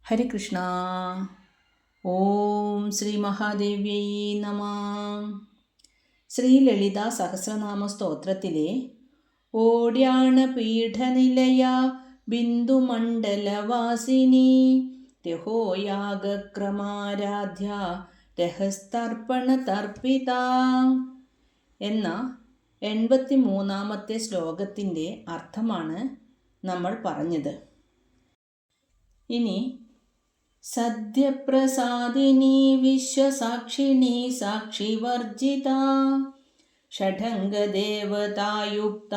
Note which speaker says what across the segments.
Speaker 1: ഹരികൃഷ്ണ. ഓം ശ്രീ മഹാദേവ്യൈ നമ. ശ്രീ ലളിതാ സഹസ്രനാമ സ്തോത്രത്തിലെ ഓട്യാണ പീഠനിലയ ബിന്ദുമണ്ഡലവാസിനി രഹോയാഗക്രമാരാധ്യ രഹസ്തർപ്പണ തർപ്പിത എന്ന 83-ാമത്തെ ശ്ലോകത്തിൻ്റെ അർത്ഥമാണ് നമ്മൾ പറഞ്ഞത്. ഇനി സദ്യപ്രസാദിനി വിശ്വസാക്ഷിണി സാക്ഷിവർജിത ഷഡംഗദേവതായുക്ത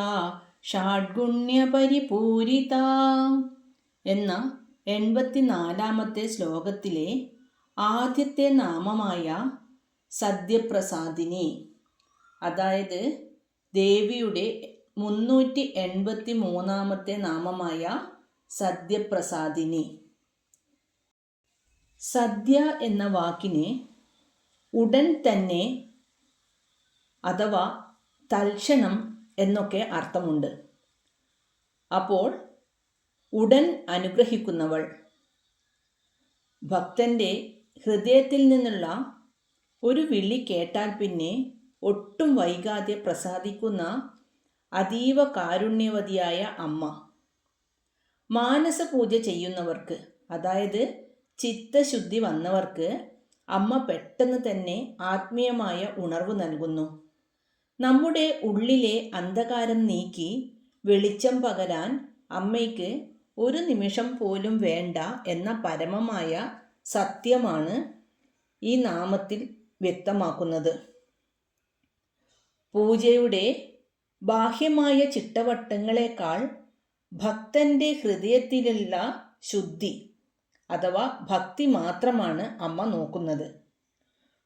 Speaker 1: ഷാഡ്ഗുണ്യപരിപൂരിത എന്ന 84-ാമത്തെ ശ്ലോകത്തിലെ ആദ്യത്തെ നാമമായ സദ്യപ്രസാദിനി, അതായത് ദേവിയുടെ 383-ാമത്തെ നാമമായ സദ്യപ്രസാദിനി. സദ്യ എന്ന വാക്കിന് ഉടൻ തന്നെ അഥവാ തൽക്ഷണം എന്നൊക്കെ അർത്ഥമുണ്ട്. അപ്പോൾ ഉടൻ അനുഗ്രഹിക്കുന്നവൾ, ഭക്തൻ്റെ ഹൃദയത്തിൽ നിന്നുള്ള ഒരു വിളി കേട്ടാൽ പിന്നെ ഒട്ടും വൈകാതെ പ്രസാദിക്കുന്ന അതീവ കാരുണ്യവതിയായ അമ്മ. മാനസപൂജ ചെയ്യുന്നവർക്ക്, അതായത് ചിത്തശുദ്ധി വന്നവർക്ക് അമ്മ പെട്ടെന്ന് തന്നെ ആത്മീയമായ ഉണർവ് നൽകുന്നു. നമ്മുടെ ഉള്ളിലെ അന്ധകാരം നീക്കി വെളിച്ചം പകരാൻ അമ്മയ്ക്ക് ഒരു നിമിഷം പോലും വേണ്ട എന്ന പരമമായ സത്യമാണ് ഈ നാമത്തിൽ വ്യക്തമാക്കുന്നത്. പൂജയുടെ ബാഹ്യമായ ചിട്ടവട്ടങ്ങളെക്കാൾ ഭക്തൻ്റെ ഹൃദയത്തിലുള്ള ശുദ്ധി അഥവാ ഭക്തി മാത്രമാണ് അമ്മ നോക്കുന്നത്.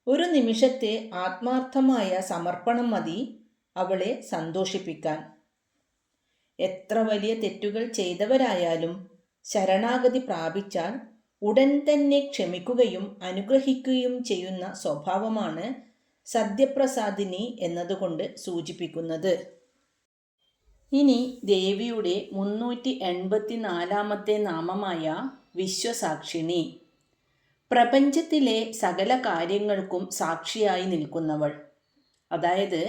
Speaker 1: ഒരു നിമിഷത്തെ ആത്മാർത്ഥമായ സമർപ്പണം മതി അവളെ സന്തോഷിപ്പിക്കാൻ. എത്ര വലിയ തെറ്റുകൾ ചെയ്തവരായാലും ശരണാഗതി പ്രാപിച്ചാൽ ഉടൻ തന്നെ ക്ഷമിക്കുകയും അനുഗ്രഹിക്കുകയും ചെയ്യുന്ന സ്വഭാവമാണ് സദ്യപ്രസാദിനി എന്നതുകൊണ്ട് സൂചിപ്പിക്കുന്നത്. ഇനി ദേവിയുടെ 384-ാമത്തെ നാമമായ വിശ്വസാക്ഷിണി, പ്രപഞ്ചത്തിലെ സകല കാര്യങ്ങൾക്കും സാക്ഷിയായി നിൽക്കുന്നവൾ. അതായത്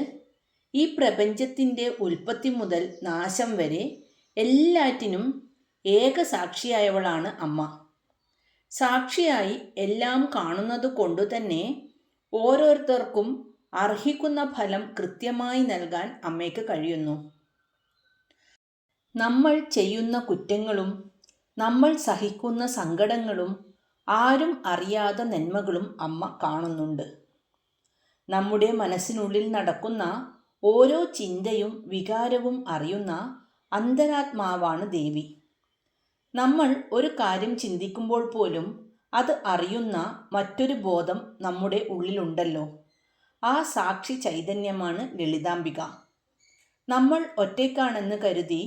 Speaker 1: ഈ പ്രപഞ്ചത്തിൻ്റെ ഉൽപ്പത്തി മുതൽ നാശം വരെ എല്ലാറ്റിനും ഏക സാക്ഷിയായവളാണ് അമ്മ. സാക്ഷിയായി എല്ലാം കാണുന്നത് കൊണ്ടുതന്നെ ഓരോരുത്തർക്കും അർഹിക്കുന്ന ഫലം കൃത്യമായി നൽകാൻ അമ്മയ്ക്ക് കഴിയുന്നു. നമ്മൾ ചെയ്യുന്ന കുറ്റങ്ങളും നമ്മൾ സഹിക്കുന്ന സങ്കടങ്ങളും ആരും അറിയാത്ത നന്മകളും അമ്മ കാണുന്നുണ്ട്. നമ്മുടെ മനസ്സിനുള്ളിൽ നടക്കുന്ന ഓരോ ചിന്തയും വികാരവും അറിയുന്ന അന്തരാത്മാവാണ് ദേവി. നമ്മൾ ഒരു കാര്യം ചിന്തിക്കുമ്പോൾ പോലും അത് അറിയുന്ന മറ്റൊരു ബോധം നമ്മുടെ ഉള്ളിലുണ്ടല്ലോ. ആ സാക്ഷി ചൈതന്യമാണ് ലളിതാംബിക. നമ്മൾ ഒറ്റയ്ക്കാണെന്ന് കരുതി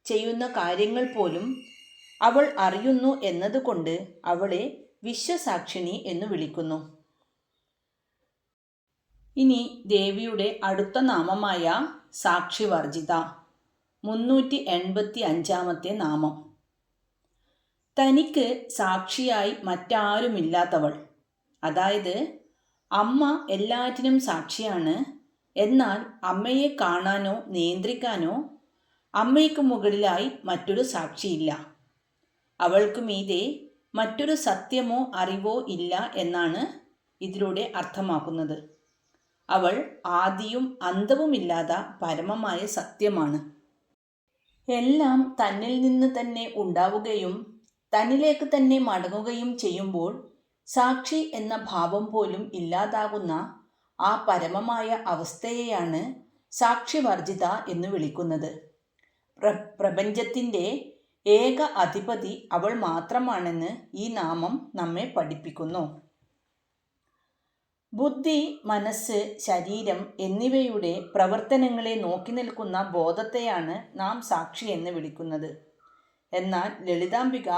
Speaker 1: ചെയ്യുന്ന കാര്യങ്ങൾ പോലും അവൾ അറിയുന്നു എന്നതുകൊണ്ട് അവളെ വിശ്വസാക്ഷിണി എന്ന് വിളിക്കുന്നു. ഇനി ദേവിയുടെ അടുത്ത നാമമായ സാക്ഷിവർജിത, 385-ാമത്തെ നാമം. തനിക്ക് സാക്ഷിയായി മറ്റാരുമില്ലാത്തവൾ, അതായത് അമ്മ എല്ലാറ്റിനും സാക്ഷിയാണ്. എന്നാൽ അമ്മയെ കാണാനോ നിയന്ത്രിക്കാനോ അമ്മയ്ക്ക് മുകളിലായി മറ്റൊരു സാക്ഷിയില്ല. അവൾക്ക് മീതെ മറ്റൊരു സത്യമോ അറിവോ ഇല്ല എന്നാണ് ഇതിലൂടെ അർത്ഥമാക്കുന്നത്. അവൾ ആദിയും അന്തവുമില്ലാത്ത പരമമായ സത്യമാണ്. എല്ലാം തന്നിൽ നിന്ന് തന്നെ ഉണ്ടാവുകയും തന്നിലേക്ക് തന്നെ മടങ്ങുകയും ചെയ്യുമ്പോൾ സാക്ഷി എന്ന ഭാവം പോലും ഇല്ലാതാകുന്ന ആ പരമമായ അവസ്ഥയെയാണ് സാക്ഷിവർജിത എന്ന് വിളിക്കുന്നത്. പ്രപഞ്ചത്തിൻ്റെ ഏക അധിപതി അവൾ മാത്രമാണെന്ന് ഈ നാമം നമ്മെ പഠിപ്പിക്കുന്നു. ബുദ്ധി, മനസ്സ്, ശരീരം എന്നിവയുടെ പ്രവർത്തനങ്ങളെ നോക്കി നിൽക്കുന്ന ബോധത്തെയാണ് നാം സാക്ഷി എന്ന് വിളിക്കുന്നത്. എന്നാൽ ലളിതാംബിക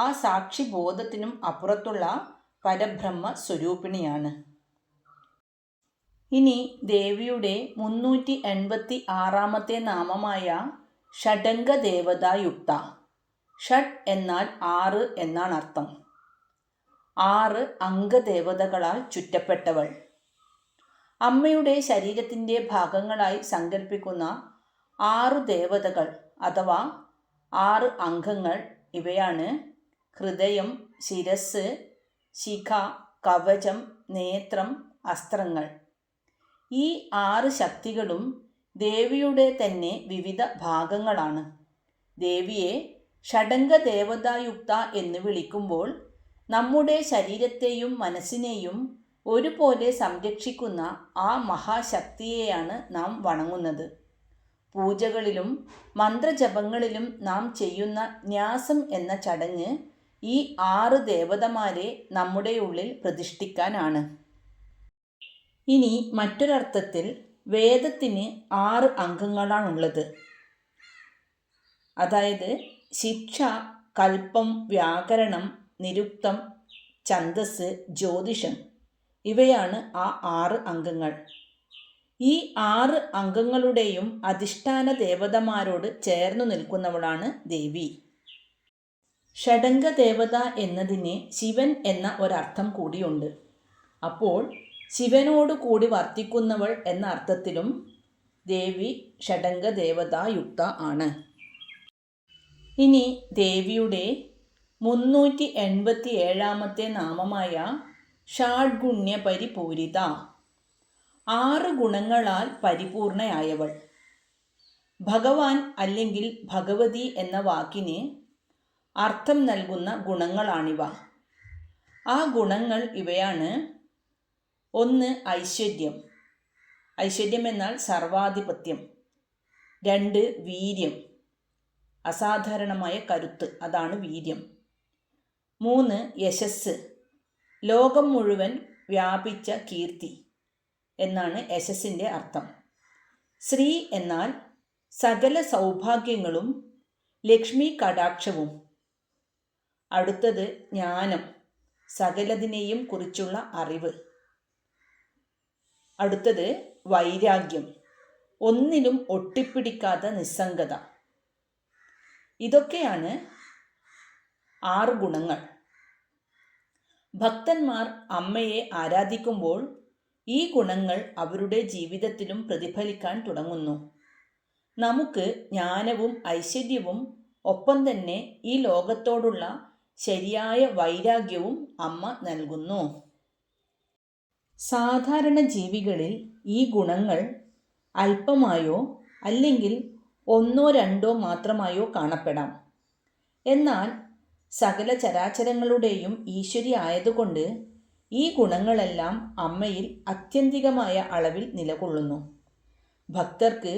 Speaker 1: ആ സാക്ഷി ബോധത്തിനും അപ്പുറത്തുള്ള പരബ്രഹ്മ സ്വരൂപിണിയാണ്. ഇനി ദേവിയുടെ 386-ാമത്തെ നാമമായ ഷഡംഗദേവതായുക്ത. ഷഡ് എന്നാൽ 6 എന്നാണ് അർത്ഥം. 6 അംഗദേവതകളാൽ ചുറ്റപ്പെട്ടവൾ. അമ്മയുടെ ശരീരത്തിൻ്റെ ഭാഗങ്ങളായി സങ്കല്പിക്കുന്ന 6 ദേവതകൾ അഥവാ 6 അംഗങ്ങൾ ഇവയാണ് ഹൃദയം, ശിരസ്, ശിഖ, കവചം, നേത്രം, അസ്ത്രങ്ങൾ. ഈ 6 ശക്തികളും ദേവിയുടെ തന്നെ വിവിധ ഭാഗങ്ങളാണ്. ദേവിയെ ഷഡംഗ ദേവതായുക്ത എന്ന് വിളിക്കുമ്പോൾ നമ്മുടെ ശരീരത്തെയും മനസ്സിനെയും ഒരുപോലെ സംരക്ഷിക്കുന്ന ആ മഹാശക്തിയെയാണ് നാം വണങ്ങുന്നത്. പൂജകളിലും മന്ത്രജപങ്ങളിലും നാം ചെയ്യുന്ന ന്യാസം എന്ന ചടങ്ങ് ഈ 6 ദേവതമാരെ നമ്മുടെ ഉള്ളിൽ പ്രതിഷ്ഠിക്കാനാണ്. ഇനി മറ്റൊരർത്ഥത്തിൽ വേദത്തിന് 6 അംഗങ്ങളാണുള്ളത്. അതായത് ശിക്ഷ, കൽപ്പം, വ്യാകരണം, നിരുക്തം, ഛന്ദസ്, ജ്യോതിഷം ഇവയാണ് ആ 6 അംഗങ്ങൾ. ഈ 6 അംഗങ്ങളുടെയും അധിഷ്ഠാന ദേവതമാരോട് ചേർന്നു നിൽക്കുന്നവളാണ് ദേവി. ഷഡംഗ ദേവത എന്നതിന് ശിവൻ എന്ന ഒരർത്ഥം കൂടിയുണ്ട്. അപ്പോൾ ശിവനോട് കൂടി വർത്തിക്കുന്നവൾ എന്ന അർത്ഥത്തിലും ദേവി ഷഡംഗ ദേവതായുക്ത ആണ്. ഇനി ദേവിയുടെ 387 നാമമായ ഷാഡ്ഗുണ്യ പരിപൂരിത, 6 ഗുണങ്ങളാൽ പരിപൂർണയായവൾ. ഭഗവാൻ അല്ലെങ്കിൽ ഭഗവതി എന്ന വാക്കിന് അർത്ഥം നൽകുന്ന ഗുണങ്ങളാണിവ. ആ ഗുണങ്ങൾ ഇവയാണ്. 1 ഐശ്വര്യം. ഐശ്വര്യം എന്നാൽ സർവാധിപത്യം. 2 വീര്യം, അസാധാരണമായ കരുത്ത്, അതാണ് വീര്യം. 3 യശസ്സ്, ലോകം മുഴുവൻ വ്യാപിച്ച കീർത്തി എന്നാണ് യശസ്സിൻ്റെ അർത്ഥം. ശ്രീ എന്നാൽ സകല സൗഭാഗ്യങ്ങളും ലക്ഷ്മി കടാക്ഷവും. അടുത്തത് ജ്ഞാനം, സകലതിനെയും കുറിച്ചുള്ള അറിവ്. അടുത്തത് വൈരാഗ്യം, ഒന്നിലും ഒട്ടിപ്പിടിക്കാത്ത നിസ്സംഗത. ഇതൊക്കെയാണ് 6 ഗുണങ്ങൾ. ഭക്തന്മാർ അമ്മയെ ആരാധിക്കുമ്പോൾ ഈ ഗുണങ്ങൾ അവരുടെ ജീവിതത്തിലും പ്രതിഫലിക്കാൻ തുടങ്ങുന്നു. നമുക്ക് ജ്ഞാനവും ഐശ്വര്യവും ഒപ്പം തന്നെ ഈ ലോകത്തോടുള്ള ശരിയായ വൈരാഗ്യവും അമ്മ നൽകുന്നു. സാധാരണ ജീവികളിൽ ഈ ഗുണങ്ങൾ അല്പമായോ അല്ലെങ്കിൽ 1 2 മാത്രമായോ കാണപ്പെടാം. എന്നാൽ സകല ചരാചരങ്ങളുടെയും ഈശ്വരി ആയതുകൊണ്ട് ഈ ഗുണങ്ങളെല്ലാം അമ്മയിൽ ആത്യന്തികമായ അളവിൽ നിലകൊള്ളുന്നു. ഭക്തർക്ക്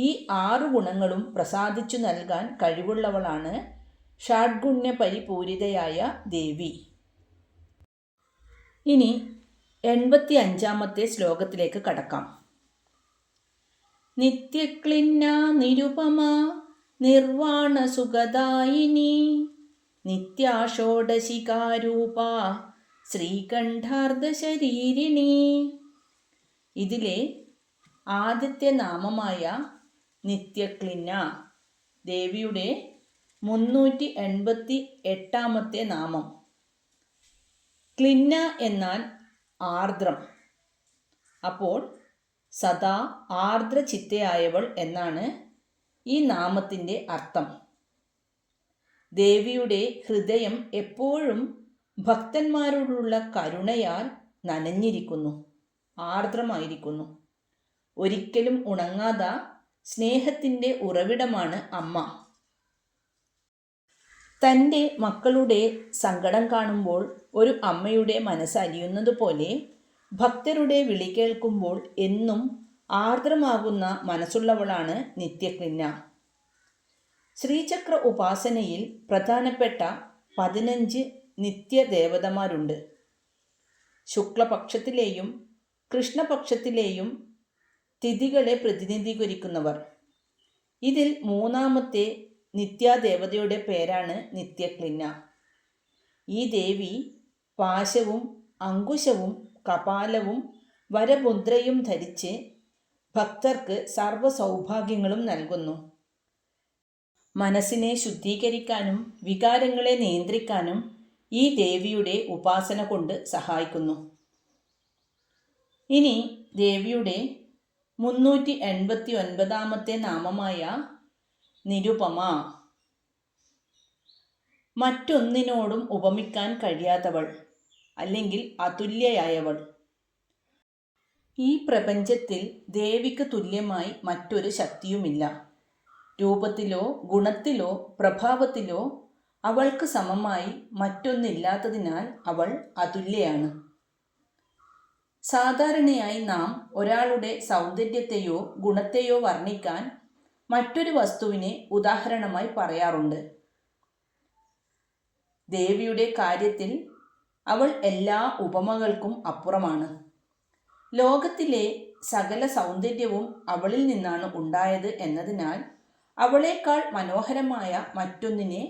Speaker 1: ഈ 6 ഗുണങ്ങളും പ്രസാദിച്ചു നൽകാൻ കഴിവുള്ളവളാണ് ഷാഡ്ഗുണ്യ പരിപൂരിതയായ ദേവി. ഇനി 85 ശ്ലോകത്തിലേക്ക് കടക്കാം. നിത്യക്ലിന്ന നിരുപമ നിർവാണ സുഖദായിനി നിത്യാഷോഡശികാരൂപ ശ്രീകണ്ഠാർദ്ധശരീരിണി. ഇതിലെ ആദ്യത്തെ നാമമായ നിത്യക്ലിന്ന ദേവിയുടെ 388 നാമം. ക്ലിന്ന എന്നാൽ ആർദ്രം. അപ്പോൾ സദാ ആർദ്രചിത്തയായവൾ എന്നാണ് ഈ നാമത്തിൻ്റെ അർത്ഥം. ദേവിയുടെ ഹൃദയം എപ്പോഴും ഭക്തന്മാരോടുള്ള കരുണയാൽ നനഞ്ഞിരിക്കുന്നു, ആർദ്രമായിരിക്കുന്നു. ഒരിക്കലും ഉണങ്ങാത്ത സ്നേഹത്തിൻ്റെ ഉറവിടമാണ് അമ്മ. തൻ്റെ മക്കളുടെ സങ്കടം കാണുമ്പോൾ ഒരു അമ്മയുടെ മനസ്സ് അലിയുന്നത് പോലെ ഭക്തരുടെ വിളി കേൾക്കുമ്പോൾ എന്നും ആർദ്രമാകുന്ന മനസ്സുള്ളവളാണ് നിത്യക്ലിന്ന. ശ്രീചക്ര ഉപാസനയിൽ പ്രധാനപ്പെട്ട 15 നിത്യദേവതമാരുണ്ട്. ശുക്ലപക്ഷത്തിലെയും കൃഷ്ണപക്ഷത്തിലെയും തിഥികളെ പ്രതിനിധീകരിക്കുന്നവർ. ഇതിൽ 3ാമത്തെ നിത്യാദേവതയുടെ പേരാണ് നിത്യക്ലിന്ന. ഈ ദേവി പാശവും അങ്കുശവും കപാലവും വരമുദ്രയും ധരിച്ച് ഭക്തർക്ക് സർവ്വ സൗഭാഗ്യങ്ങളും നൽകുന്നു. മനസ്സിനെ ശുദ്ധീകരിക്കാനും വികാരങ്ങളെ നിയന്ത്രിക്കാനും ഈ ദേവിയുടെ ഉപാസന കൊണ്ട് സഹായിക്കുന്നു. ഇനി ദേവിയുടെ 389 നാമമായ നിരുപമ. മറ്റൊന്നിനോടും ഉപമിക്കാൻ കഴിയാത്തവൾ അല്ലെങ്കിൽ അതുല്യയായവൾ. ഈ പ്രപഞ്ചത്തിൽ ദേവിക്ക് തുല്യമായി മറ്റൊരു ശക്തിയുമില്ല. രൂപത്തിലോ ഗുണത്തിലോ പ്രഭാവത്തിലോ അവൾക്ക് സമമായി മറ്റൊന്നില്ലാത്തതിനാൽ അവൾ അതുല്യയാണ്. സാധാരണയായി നാം ഒരാളുടെ സൗന്ദര്യത്തെയോ ഗുണത്തെയോ വർണ്ണിക്കാൻ മറ്റൊരു വസ്തുവിനെ ഉദാഹരണമായി പറയാറുണ്ട്. ദേവിയുടെ കാര്യത്തിൽ അവൾ എല്ലാ ഉപമകൾക്കും അപ്പുറമാണ്. ലോകത്തിലെ സകല സൗന്ദര്യവും അവളിൽ നിന്നാണ് ഉണ്ടായത് എന്നതിനാൽ അവളേക്കാൾ മനോഹരമായ മറ്റൊന്നിനെ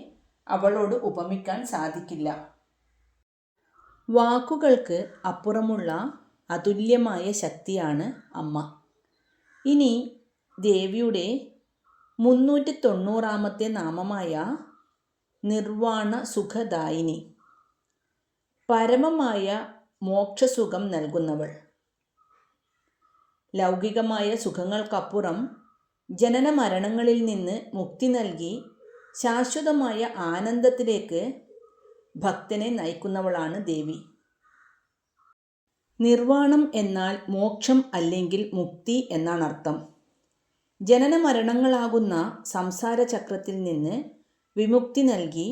Speaker 1: അവളോട് ഉപമിക്കാൻ സാധിക്കില്ല. വാക്കുകൾക്ക് അപ്പുറമുള്ള അതുല്യമായ ശക്തിയാണ് അമ്മ. ഇനി ദേവിയുടെ 390 നാമമായ നിർവാണ സുഖദായിനി. പരമമായ മോക്ഷസുഖം നൽകുന്നവൾ. ലൗകികമായ സുഖങ്ങൾക്കപ്പുറം ജനന മരണങ്ങളിൽ നിന്ന് മുക്തി നൽകി ശാശ്വതമായ ആനന്ദത്തിലേക്ക് ഭക്തനെ നയിക്കുന്നവളാണ് ദേവി. നിർവാണം എന്നാൽ മോക്ഷം അല്ലെങ്കിൽ മുക്തി എന്നാണ് അർത്ഥം. ജനന മരണങ്ങളാകുന്ന സംസാര ചക്രത്തിൽ നിന്ന് വിമുക്തി നൽകി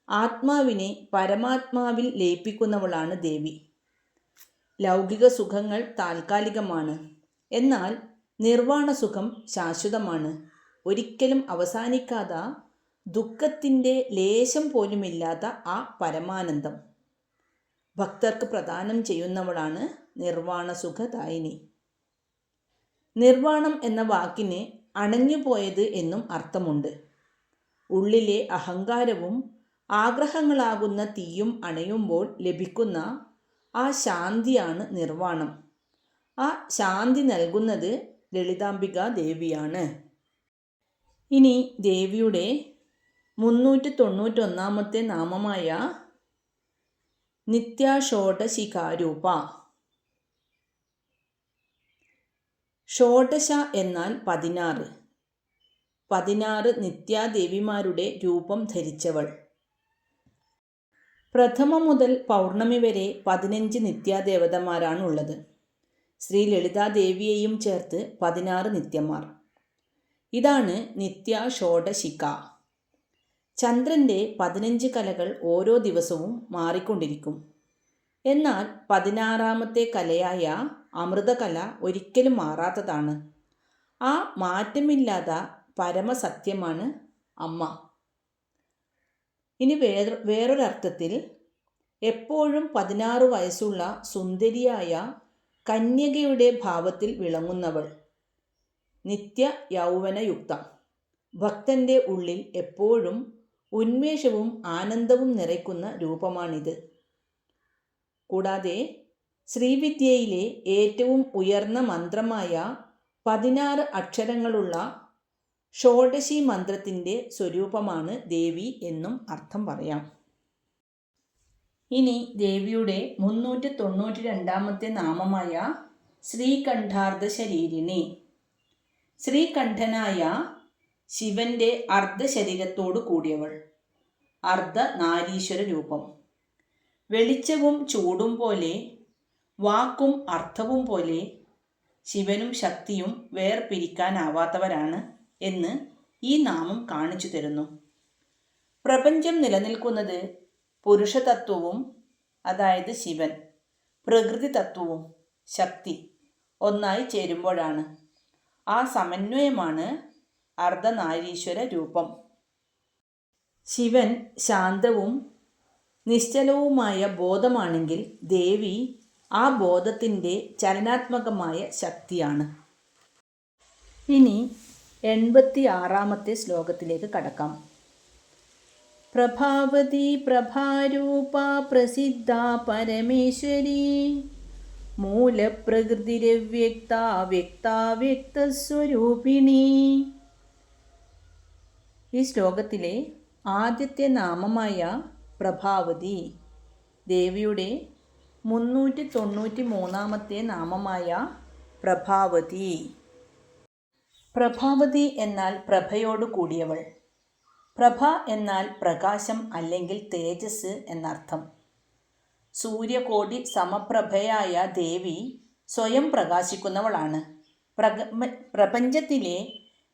Speaker 1: ആത്മാവിനെ പരമാത്മാവിൽ ലയിപ്പിക്കുന്നവളാണ് ദേവി. ലൗകിക സുഖങ്ങൾ താൽക്കാലികമാണ്, എന്നാൽ നിർവാണ സുഖം ശാശ്വതമാണ്. ഒരിക്കലും അവസാനിക്കാത്ത, ദുഃഖത്തിൻ്റെ ലേശം പോലുമില്ലാത്ത ആ പരമാനന്ദം ഭക്തർക്ക് പ്രദാനം ചെയ്യുന്നവളാണ് നിർവാണ സുഖദായിനി. നിർവാണം എന്ന വാക്കിന് അണഞ്ഞുപോയത് എന്നും അർത്ഥമുണ്ട്. ഉള്ളിലെ അഹങ്കാരവും ആഗ്രഹങ്ങളാകുന്ന തീയും അണയുമ്പോൾ ലഭിക്കുന്ന ആ ശാന്തിയാണ് നിർവാണം. ആ ശാന്തി നൽകുന്നത് ലളിതാംബിക ദേവിയാണ്. ഇനി ദേവിയുടെ 391 നാമമായ നിത്യാഷോഡശികാരൂപ. ഷോഡശ എന്നാൽ 16. 16 നിത്യാദേവിമാരുടെ രൂപം ധരിച്ചവൾ. പ്രഥമ മുതൽ പൗർണമി വരെ 15 നിത്യാദേവതമാരാണുള്ളത്. ശ്രീ ലളിതാദേവിയെയും ചേർത്ത് 16 നിത്യന്മാർ. ഇതാണ് നിത്യാഷോഡശിക. ചന്ദ്രൻ്റെ 15 കലകൾ ഓരോ ദിവസവും മാറിക്കൊണ്ടിരിക്കും. എന്നാൽ 16ാമത്തെ കലയായ അമൃതകല ഒരിക്കലും മാറാത്തതാണ്. ആ മാറ്റമില്ലാത്ത പരമസത്യമാണ് അമ്മ. ഇനി വേറൊരർത്ഥത്തിൽ എപ്പോഴും 16 വയസ്സുള്ള സുന്ദരിയായ കന്യകയുടെ ഭാവത്തിൽ വിളങ്ങുന്നവൾ. നിത്യ യൗവനയുക്ത. ഭക്തൻ്റെ ഉള്ളിൽ എപ്പോഴും ഉന്മേഷവും ആനന്ദവും നിറയ്ക്കുന്ന രൂപമാണിത്. കൂടാതെ ശ്രീവിദ്യയിലെ ഏറ്റവും ഉയർന്ന മന്ത്രമായ 16 അക്ഷരങ്ങളുള്ള ഷോഡശി മന്ത്രത്തിൻ്റെ സ്വരൂപമാണ് ദേവി എന്നും അർത്ഥം പറയാം. ഇനി ദേവിയുടെ 392 നാമമായ ശ്രീകണ്ഠാർദ്ധശരീരിണി. ശ്രീകണ്ഠനായ ശിവന്റെ അർദ്ധശരീരത്തോടു കൂടിയവൾ. അർദ്ധനാരീശ്വര രൂപം. വെളിച്ചവും ചൂടും പോലെ, വാക്കും അർത്ഥവും പോലെ ശിവനും ശക്തിയും വേർപിരിക്കാനാവാത്തവരാണ് എന്ന് ഈ നാമം കാണിച്ചു തരുന്നു. പ്രപഞ്ചം നിലനിൽക്കുന്നത് പുരുഷതത്വവും, അതായത് ശിവൻ, പ്രകൃതി തത്വവും, ശക്തി ഒന്നായി ചേരുമ്പോഴാണ്. ആ സമന്വയമാണ് അർദ്ധനാരീശ്വര രൂപം. ശിവൻ ശാന്തവും നിശ്ചലവുമായ ബോധമാണെങ്കിൽ ദേവി ആ ബോധത്തിൻ്റെ ചലനാത്മകമായ ശക്തിയാണ്. ഇനി 86ാമത്തെ ശ്ലോകത്തിലേക്ക് കടക്കാം. പ്രഭാവതി പ്രഭാരൂപ പ്രസിദ്ധ പരമേശ്വരി മൂലപ്രകൃതിരവ്യക്ത വ്യക്താവ്യക്തസ്വരൂപിണി. ഈ ശ്ലോകത്തിലെ ആദ്യത്തെ നാമമായ പ്രഭാവതി ദേവിയുടെ 393 നാമമായ പ്രഭാവതി. പ്രഭാവതി എന്നാൽ പ്രഭയോട് കൂടിയവൾ. പ്രഭ എന്നാൽ പ്രകാശം അല്ലെങ്കിൽ തേജസ് എന്നർത്ഥം. സൂര്യകോടി സമപ്രഭയായ ദേവി സ്വയം പ്രകാശിക്കുന്നവളാണ്. പ്രപഞ്ചത്തിലെ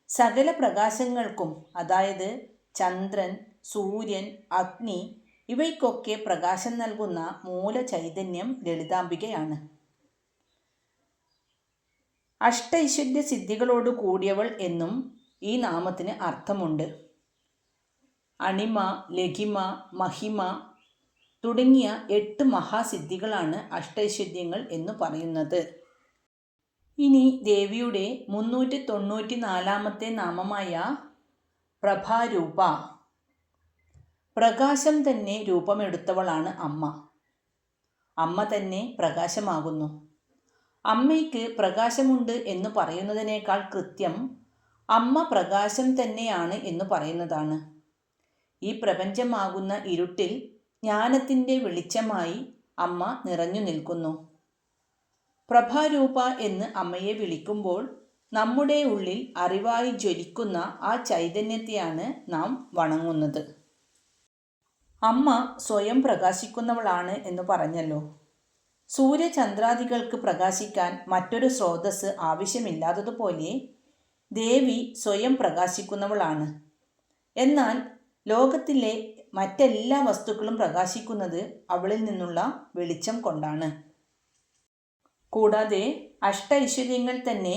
Speaker 1: സകല പ്രകാശങ്ങൾക്കും, അതായത് ചന്ദ്രൻ, സൂര്യൻ, അഗ്നി ഇവയ്ക്കൊക്കെ പ്രകാശം നൽകുന്ന മൂലചൈതന്യം ലളിതാംബികയാണ്. അഷ്ടൈശ്വര്യ സിദ്ധികളോട് കൂടിയവൾ എന്നും ഈ നാമത്തിന് അർത്ഥമുണ്ട്. അണിമ, ലഘിമ, മഹിമ തുടങ്ങിയ 8 മഹാസിദ്ധികളാണ് അഷ്ടൈശ്വര്യങ്ങൾ എന്ന് പറയുന്നത്. ഇനി ദേവിയുടെ 394 നാമമായ പ്രഭാരൂപ. പ്രകാശം തന്നെ രൂപമെടുത്തവളാണ് അമ്മ. അമ്മ തന്നെ പ്രകാശമാകുന്നു. അമ്മയ്ക്ക് പ്രകാശമുണ്ട് എന്ന് പറയുന്നതിനേക്കാൾ കൃത്യം അമ്മ പ്രകാശം തന്നെയാണ് എന്ന് പറയുന്നതാണ്. ഈ പ്രപഞ്ചമാകുന്ന ഇരുട്ടിൽ ജ്ഞാനത്തിൻ്റെ വെളിച്ചമായി അമ്മ നിറഞ്ഞു നിൽക്കുന്നു. പ്രഭാരൂപ എന്ന് അമ്മയെ വിളിക്കുമ്പോൾ നമ്മുടെ ഉള്ളിൽ അറിവായി ജ്വലിക്കുന്ന ആ ചൈതന്യത്തെയാണ് നാം വണങ്ങുന്നത്. അമ്മ സ്വയം പ്രകാശിക്കുന്നവളാണ് എന്ന് പറഞ്ഞല്ലോ. സൂര്യചന്ദ്രാദികൾക്ക് പ്രകാശിക്കാൻ മറ്റൊരു സ്രോതസ് ആവശ്യമില്ലാത്തതുപോലെ ദേവി സ്വയം പ്രകാശിക്കുന്നവളാണ്. എന്നാൽ ലോകത്തിലെ മറ്റെല്ലാ വസ്തുക്കളും പ്രകാശിക്കുന്നത് അവളിൽ നിന്നുള്ള വെളിച്ചം കൊണ്ടാണ്. കൂടാതെ അഷ്ടൈശ്വര്യങ്ങൾ തന്നെ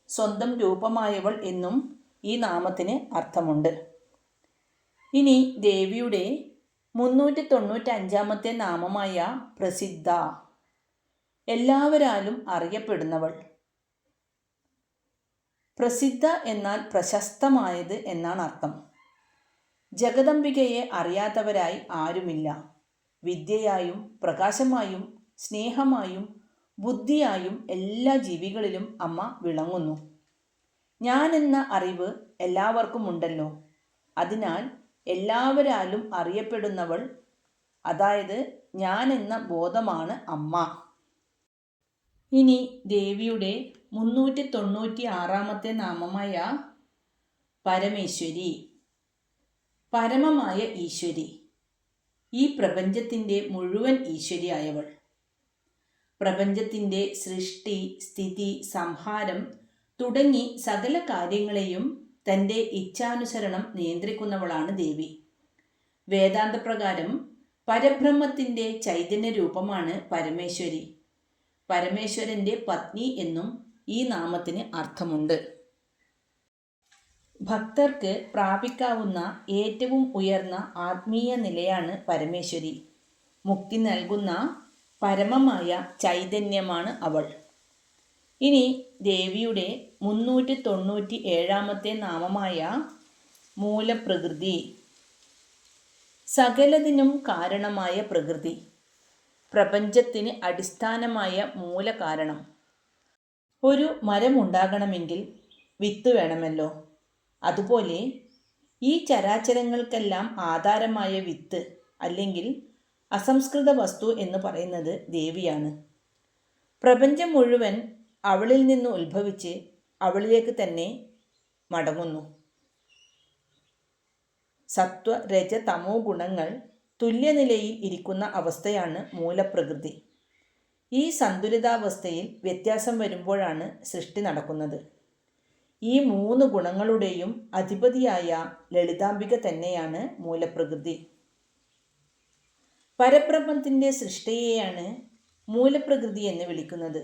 Speaker 1: സ്വന്തം രൂപമായവൾ എന്നും ഈ നാമത്തിന് അർത്ഥമുണ്ട്. ഇനി ദേവിയുടെ 395 നാമമായ പ്രസിദ്ധ. എല്ലാവരാലും അറിയപ്പെടുന്നവൾ. പ്രസിദ്ധ എന്നാൽ പ്രശസ്തമായത് എന്നാണ് അർത്ഥം. ജഗദംബികയെ അറിയാത്തവരായി ആരുമില്ല. വിദ്യയായും പ്രകാശമായും സ്നേഹമായും ബുദ്ധിയായും എല്ലാ ജീവികളിലും അമ്മ വിളങ്ങുന്നു. ഞാനെന്ന അറിവ് എല്ലാവർക്കും ഉണ്ടല്ലോ. അതിനാൽ എല്ലാവരാലും അറിയപ്പെടുന്നവൾ, അതായത് ഞാനെന്ന ബോധമാണ് അമ്മ. ഇനി ദേവിയുടെ 396 നാമമായ പരമേശ്വരി. പരമമായ ഈശ്വരി. ഈ പ്രപഞ്ചത്തിൻ്റെ മുഴുവൻ ഈശ്വരിയായവൾ. പ്രപഞ്ചത്തിൻ്റെ സൃഷ്ടി, സ്ഥിതി, സംഹാരം തുടങ്ങി സകല കാര്യങ്ങളെയും തൻ്റെ ഇച്ഛാനുസരണം നിയന്ത്രിക്കുന്നവളാണ് ദേവി. വേദാന്തപ്രകാരം പരബ്രഹ്മത്തിൻ്റെ ചൈതന്യ രൂപമാണ് പരമേശ്വരി. പരമേശ്വരൻ്റെ പത്നി എന്നും ഈ നാമത്തിന് അർത്ഥമുണ്ട്. ഭക്തർക്ക് പ്രാപിക്കാവുന്ന ഏറ്റവും ഉയർന്ന ആത്മീയ നിലയാണ് പരമേശ്വരി. മുക്തി നൽകുന്ന പരമമായ ചൈതന്യമാണ് അവൾ. ഇനി ദേവിയുടെ 397 നാമമായ മൂലപ്രകൃതി. സകലതിനും കാരണമായ പ്രകൃതി. പ്രപഞ്ചത്തിന് അടിസ്ഥാനമായ മൂലകാരണം. ഒരു മരമുണ്ടാകണമെങ്കിൽ വിത്ത് വേണമല്ലോ. അതുപോലെ ഈ ചരാചരങ്ങൾക്കെല്ലാം ആധാരമായ വിത്ത് അല്ലെങ്കിൽ അസംസ്കൃത വസ്തു എന്ന് പറയുന്നത് ദേവിയാണ്. പ്രപഞ്ചം മുഴുവൻ അവളിൽ നിന്ന് ഉത്ഭവിച്ച് അവളിലേക്ക് തന്നെ മടങ്ങുന്നു. സത്വ രജ തമോ ഗുണങ്ങൾ തുല്യനിലയിൽ ഇരിക്കുന്ന അവസ്ഥയാണ് മൂലപ്രകൃതി. ഈ സന്തുലിതാവസ്ഥയിൽ വ്യത്യാസം വരുമ്പോഴാണ് സൃഷ്ടി നടക്കുന്നത്. ഈ 3 ഗുണങ്ങളുടെയും അധിപതിയായ ലളിതാംബിക തന്നെയാണ് മൂലപ്രകൃതി. പരബ്രഹ്മത്തിൻ്റെ സൃഷ്ടിയെയാണ് മൂലപ്രകൃതി എന്ന് വിളിക്കുന്നത്.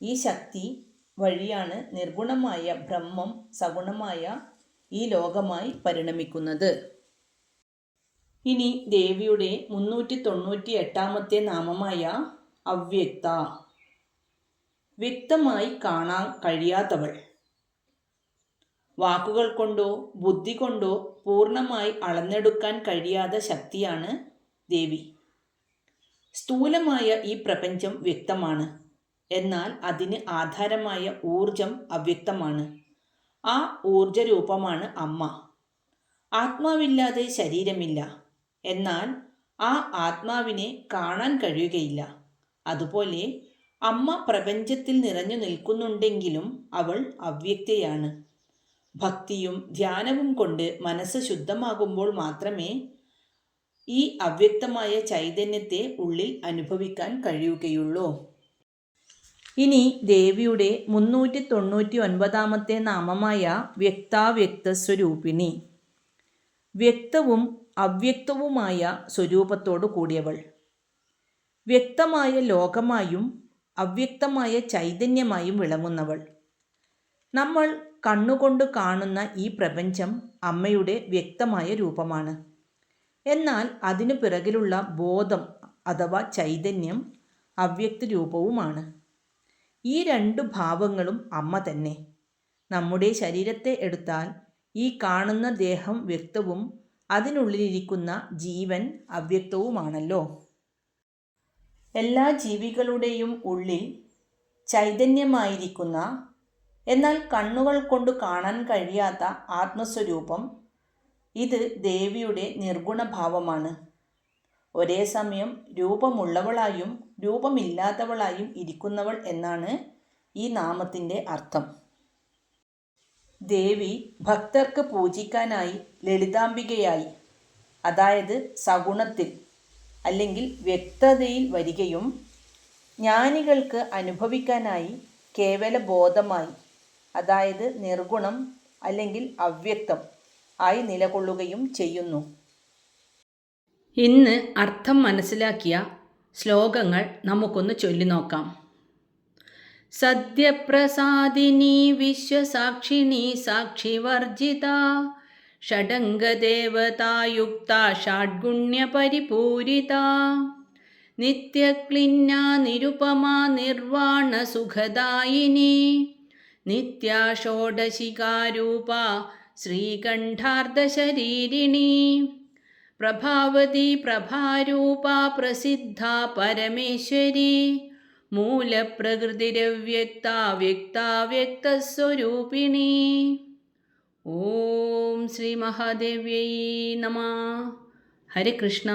Speaker 1: ഈ ശക്തി വഴിയാണ് നിർഗുണമായ ബ്രഹ്മം സഗുണമായ ഈ ലോകമായി പരിണമിക്കുന്നത്. ഇനി ദേവിയുടെ 398 നാമമായ അവ്യക്ത. വ്യക്തമായി കാണാൻ കഴിയാത്തവൾ. വാക്കുകൾ കൊണ്ടോ ബുദ്ധി കൊണ്ടോ പൂർണ്ണമായി അളന്നെടുക്കാൻ കഴിയാത്ത ശക്തിയാണ് ദേവി. സ്ഥൂലമായ ഈ പ്രപഞ്ചം വ്യക്തമാണ്. എന്നാൽ അതിന് ആധാരമായ ഊർജം അവ്യക്തമാണ്. ആ ഊർജരൂപമാണ് അമ്മ. ആത്മാവില്ലാതെ ശരീരമില്ല. എന്നാൽ ആ ആത്മാവിനെ കാണാൻ കഴിയുകയില്ല. അതുപോലെ അമ്മ പ്രപഞ്ചത്തിൽ നിറഞ്ഞു നിൽക്കുന്നുണ്ടെങ്കിലും അവൾ അവ്യക്തയാണ്. ഭക്തിയും ധ്യാനവും കൊണ്ട് മനസ്സ് ശുദ്ധമാകുമ്പോൾ മാത്രമേ ഈ അവ്യക്തമായ ചൈതന്യത്തെ ഉള്ളിൽ അനുഭവിക്കാൻ കഴിയുകയുള്ളൂ. ഇനി ദേവിയുടെ 399 നാമമായ വ്യക്താവ്യക്തസ്വരൂപിണി. വ്യക്തവും അവ്യക്തവുമായ സ്വരൂപത്തോടു കൂടിയവൾ. വ്യക്തമായ ലോകമായും അവ്യക്തമായ ചൈതന്യമായും വിളങ്ങുന്നവൾ. നമ്മൾ കണ്ണുകൊണ്ട് കാണുന്ന ഈ പ്രപഞ്ചം അമ്മയുടെ വ്യക്തമായ രൂപമാണ്. എന്നാൽ അതിനു പിറകിലുള്ള ബോധം അഥവാ ചൈതന്യം അവ്യക്ത രൂപവുമാണ്. ഈ രണ്ടു ഭാവങ്ങളും അമ്മ തന്നെ. നമ്മുടെ ശരീരത്തെ എടുത്താൽ ഈ കാണുന്ന ദേഹം വ്യക്തവും അതിനുള്ളിലിരിക്കുന്ന ജീവൻ അവ്യക്തവുമാണല്ലോ. എല്ലാ ജീവികളുടെയും ഉള്ളിൽ ചൈതന്യമായിരിക്കുന്ന, എന്നാൽ കണ്ണുകൾ കൊണ്ട് കാണാൻ കഴിയാത്ത ആത്മസ്വരൂപം, ഇത് ദേവിയുടെ നിർഗുണഭാവമാണ്. ഒരേ സമയം രൂപമുള്ളവളായും രൂപമില്ലാത്തവളായും ഇരിക്കുന്നവൾ എന്നാണ് ഈ നാമത്തിൻ്റെ അർത്ഥം. ദേവി ഭക്തർക്ക് പൂജിക്കാനായി ലളിതാംബികയായി, അതായത് സഗുണത്തിൽ അല്ലെങ്കിൽ വ്യക്തതയിൽ വരികയും ജ്ഞാനികൾക്ക് അനുഭവിക്കാനായി കേവല ബോധമായി, അതായത് നിർഗുണം അല്ലെങ്കിൽ അവ്യക്തം ആയി നിലകൊള്ളുകയും ചെയ്യുന്നു. ഇന്ന് അർത്ഥം മനസ്സിലാക്കിയ ശ്ലോകങ്ങൾ നമുക്കൊന്ന് ചൊല്ലിനോക്കാം. സദ്യപ്രസാദിനി വിശ്വസാക്ഷിണി സാക്ഷിവർജിത ഷഡംഗദേവതായുക്ത ഷാഡ്ഗുണ്യപരിപൂരിത നിത്യക്ലിന്ന നിരുപമാ നിർവാണസുഖദായിനി നിത്യാ ഷോഡശികാരൂപ ശ്രീകണ്ഠാർദ്ധശരീരിണി പ്രഭാവതി പ്രഭാരൂപ പ്രസിദ്ധ പരമേശ്വരി മൂലപ്രകൃതിരവ്യക്ത വ്യക്താവ്യക്തസ്വരൂപിണി. ഓം ശ്രീ മഹാദേവ്യൈ നമഃ. ഹരേ കൃഷ്ണ.